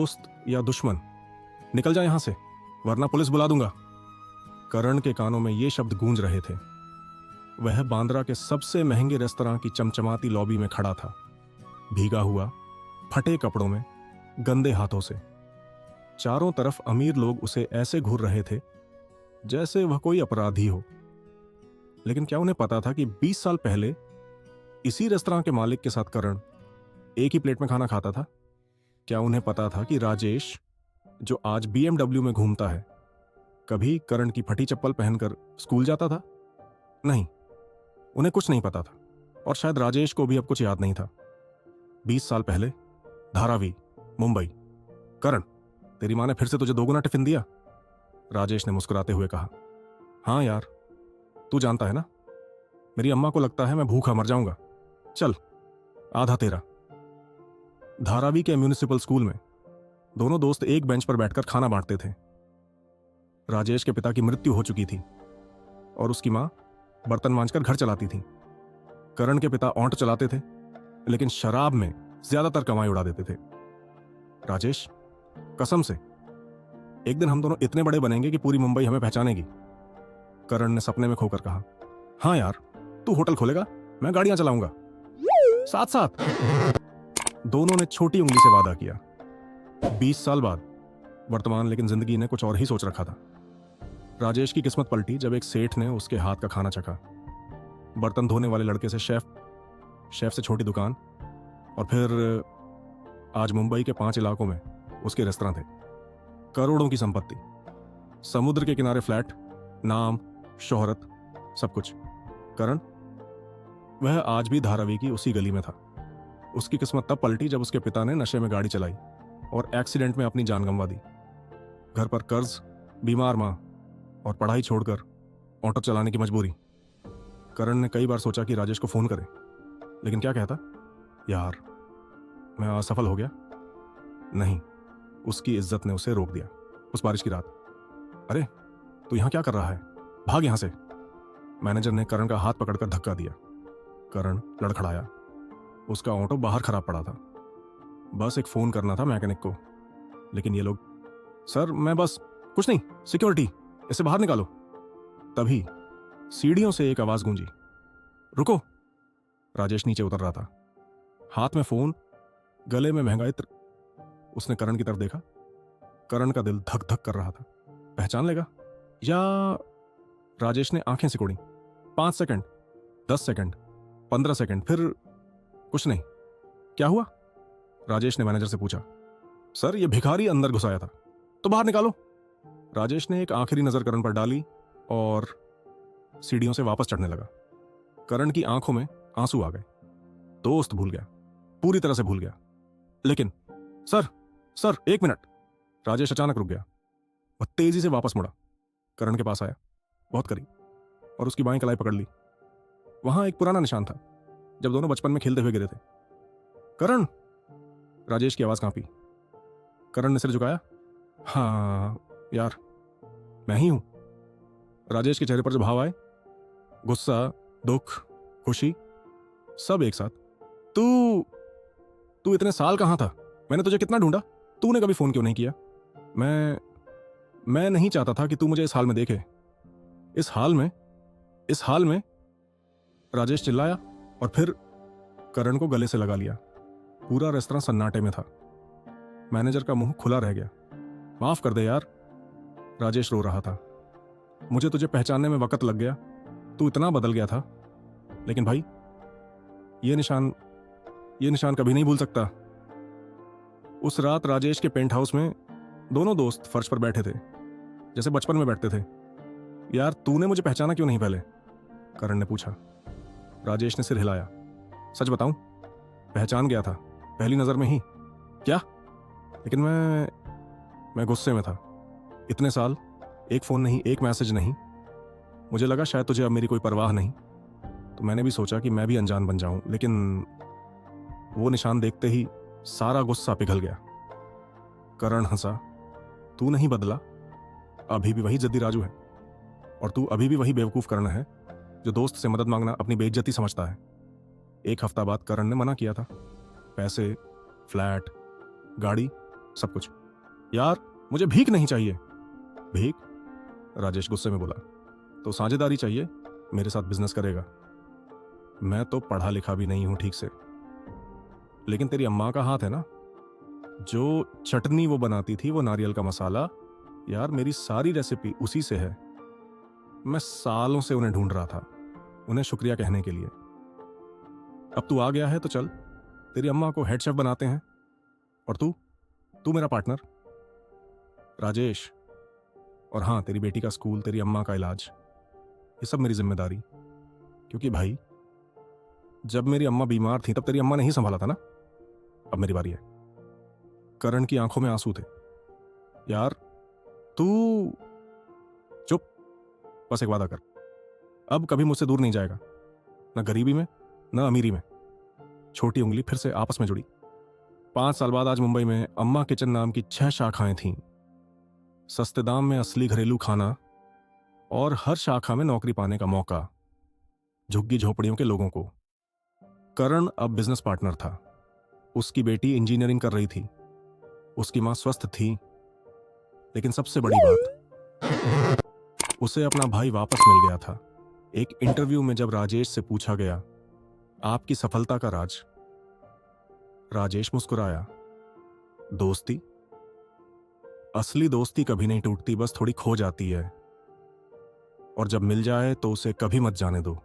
दोस्त या दुश्मन, निकल जा यहां से वरना पुलिस बुला दूंगा। करण के कानों में ये शब्द गूंज रहे थे। वह बांद्रा के सबसे महंगे रेस्तरां की चमचमाती लॉबी में खड़ा था, भीगा हुआ, फटे कपड़ों में, गंदे हाथों से। चारों तरफ अमीर लोग उसे ऐसे घूर रहे थे जैसे वह कोई अपराधी हो। लेकिन क्या उन्हें पता था कि 20 साल पहले इसी रेस्तरां के मालिक के साथ करण एक ही प्लेट में खाना खाता था? क्या उन्हें पता था कि राजेश, जो आज BMW में घूमता है, कभी करण की फटी चप्पल पहनकर स्कूल जाता था? नहीं, उन्हें कुछ नहीं पता था, और शायद राजेश को भी अब कुछ याद नहीं था। 20 साल पहले, धारावी, मुंबई। करण, तेरी माँ ने फिर से तुझे 2 गुना टिफिन दिया? राजेश ने मुस्कुराते हुए कहा। हाँ यार, तू जानता है ना, मेरी अम्मा को लगता है मैं भूखा मर जाऊंगा। चल, आधा तेरा। धारावी के म्यूनिसिपल स्कूल में दोनों दोस्त एक बेंच पर बैठकर खाना बांटते थे। राजेश के पिता की मृत्यु हो चुकी थी और उसकी मां बर्तन मांजकर घर चलाती थी। करण के पिता ऑटो चलाते थे, लेकिन शराब में ज्यादातर कमाई उड़ा देते थे। राजेश, कसम से, एक दिन हम दोनों इतने बड़े बनेंगे कि पूरी मुंबई हमें पहचानेगी। करण ने सपने में खोकर कहा। हाँ यार, तू होटल खोलेगा, मैं गाड़ियां चलाऊंगा। साथ साथ दोनों ने छोटी उंगली से वादा किया। 20 साल बाद वर्तमान, लेकिन जिंदगी ने कुछ और ही सोच रखा था। राजेश की किस्मत पलटी जब एक सेठ ने उसके हाथ का खाना चखा। बर्तन धोने वाले लड़के से शेफ से छोटी दुकान, और फिर आज मुंबई के 5 इलाकों में उसके रेस्तरां थे। करोड़ों की संपत्ति, समुद्र के किनारे फ्लैट, नाम, शोहरत, सब कुछ। करण, वह आज भी धारावी की उसी गली में था। उसकी किस्मत तब पलटी जब उसके पिता ने नशे में गाड़ी चलाई और एक्सीडेंट में अपनी जान गंवा दी। घर पर कर्ज, बीमार मां और पढ़ाई छोड़कर ऑटो चलाने की मजबूरी। करण ने कई बार सोचा कि राजेश को फोन करे, लेकिन क्या कहता? यार, मैं असफल हो गया। नहीं, उसकी इज्जत ने उसे रोक दिया। उस बारिश की रात। अरे, तू यहां क्या कर रहा है? भाग यहां से। मैनेजर ने करण का हाथ पकड़कर धक्का दिया। करण लड़खड़ाया। उसका ऑटो बाहर खराब पड़ा था। बस एक फोन करना था मैकेनिक को, लेकिन ये लोग, सर मैं बस कुछ नहीं, सिक्योरिटी, इसे बाहर निकालो। तभी सीढ़ियों से एक आवाज गूंजी। रुको। राजेश नीचे उतर रहा था, हाथ में फोन, गले में महंगा इत्र। उसने करण की तरफ देखा। करण का दिल धक धक कर रहा था। पहचान लेगा या? राजेश ने आंखें सिकोड़ी। 5 सेकंड, 10 सेकंड, 15 सेकंड, फिर कुछ नहीं। क्या हुआ? राजेश ने मैनेजर से पूछा। सर, ये भिखारी अंदर घुस आया था, तो बाहर निकालो। राजेश ने एक आखिरी नजर करण पर डाली और सीढ़ियों से वापस चढ़ने लगा। करण की आंखों में आंसू आ गए। दोस्त भूल गया, पूरी तरह से भूल गया। लेकिन सर 1 मिनट। राजेश अचानक रुक गया। वह तेजी से वापस मुड़ा, करण के पास आया, बहुत करीब, और उसकी बाईं कलाई पकड़ ली। वहां एक पुराना निशान था, जब दोनों बचपन में खेलते हुए गिरे थे। करण! राजेश की आवाज कांपी। करण ने सिर झुकाया। हाँ यार, मैं ही हूं। राजेश के चेहरे पर जो भाव आए, गुस्सा, दुख, खुशी, सब एक साथ। तू इतने साल कहां था? मैंने तुझे कितना ढूंढा, तूने कभी फोन क्यों नहीं किया? मैं नहीं चाहता था कि तू मुझे इस हाल में देखे। इस हाल में। राजेश चिल्लाया और फिर करण को गले से लगा लिया। पूरा रेस्तरां सन्नाटे में था। मैनेजर का मुंह खुला रह गया। माफ कर दे यार। राजेश रो रहा था। मुझे तुझे पहचानने में वक्त लग गया, तू इतना बदल गया था। लेकिन भाई, ये निशान कभी नहीं भूल सकता। उस रात राजेश के पेंट हाउस में दोनों दोस्त फर्श पर बैठे थे, जैसे बचपन में बैठते थे। यार, तूने मुझे पहचाना क्यों नहीं पहले? करण ने पूछा। राजेश ने सिर हिलाया। सच बताऊं, पहचान गया था पहली नजर में ही। क्या? लेकिन मैं गुस्से में था। इतने साल, एक फोन नहीं, एक मैसेज नहीं। मुझे लगा शायद तुझे अब मेरी कोई परवाह नहीं, तो मैंने भी सोचा कि मैं भी अनजान बन जाऊं। लेकिन वो निशान देखते ही सारा गुस्सा पिघल गया। करण हंसा। तू नहीं बदला, अभी भी वही जद्दी राजू है, और तू अभी भी वही बेवकूफ करण है जो दोस्त से मदद मांगना अपनी बेइज्जती समझता है। 1 हफ्ता बाद करण ने मना किया था। पैसे, फ्लैट, गाड़ी, सब कुछ। यार मुझे भीख नहीं चाहिए। भीख? राजेश गुस्से में बोला। तो साझेदारी चाहिए? मेरे साथ बिजनेस करेगा? मैं तो पढ़ा लिखा भी नहीं हूं ठीक से, लेकिन तेरी अम्मा का हाथ है ना। जो चटनी वो बनाती थी, वो नारियल का मसाला, यार मेरी सारी रेसिपी उसी से है। मैं सालों से उन्हें ढूंढ रहा था, उन्हें शुक्रिया कहने के लिए। अब तू आ गया है तो चल, तेरी अम्मा को हेड शेफ बनाते हैं। और तू तू मेरा पार्टनर। राजेश, और हाँ, तेरी बेटी का स्कूल, तेरी अम्मा का इलाज, ये सब मेरी जिम्मेदारी। क्योंकि भाई, जब मेरी अम्मा बीमार थी तब तेरी अम्मा ने ही संभाला था ना। अब मेरी बारी है। करण की आंखों में आंसू थे। यार तू चुप। बस एक वादा कर, अब कभी मुझसे दूर नहीं जाएगा, ना गरीबी में ना अमीरी में। छोटी उंगली फिर से आपस में जुड़ी। 5 साल बाद आज मुंबई में अम्मा किचन नाम की 6 शाखाएं थीं। सस्ते दाम में असली घरेलू खाना और हर शाखा में नौकरी पाने का मौका झुग्गी झोपड़ियों के लोगों को। करण अब बिजनेस पार्टनर था। उसकी बेटी इंजीनियरिंग कर रही थी। उसकी मां स्वस्थ थी। लेकिन सबसे बड़ी बात, उसे अपना भाई वापस मिल गया था। एक इंटरव्यू में जब राजेश से पूछा गया, आपकी सफलता का राज, राजेश मुस्कुराया। दोस्ती? असली दोस्ती कभी नहीं टूटती, बस थोड़ी खो जाती है। और जब मिल जाए तो उसे कभी मत जाने दो।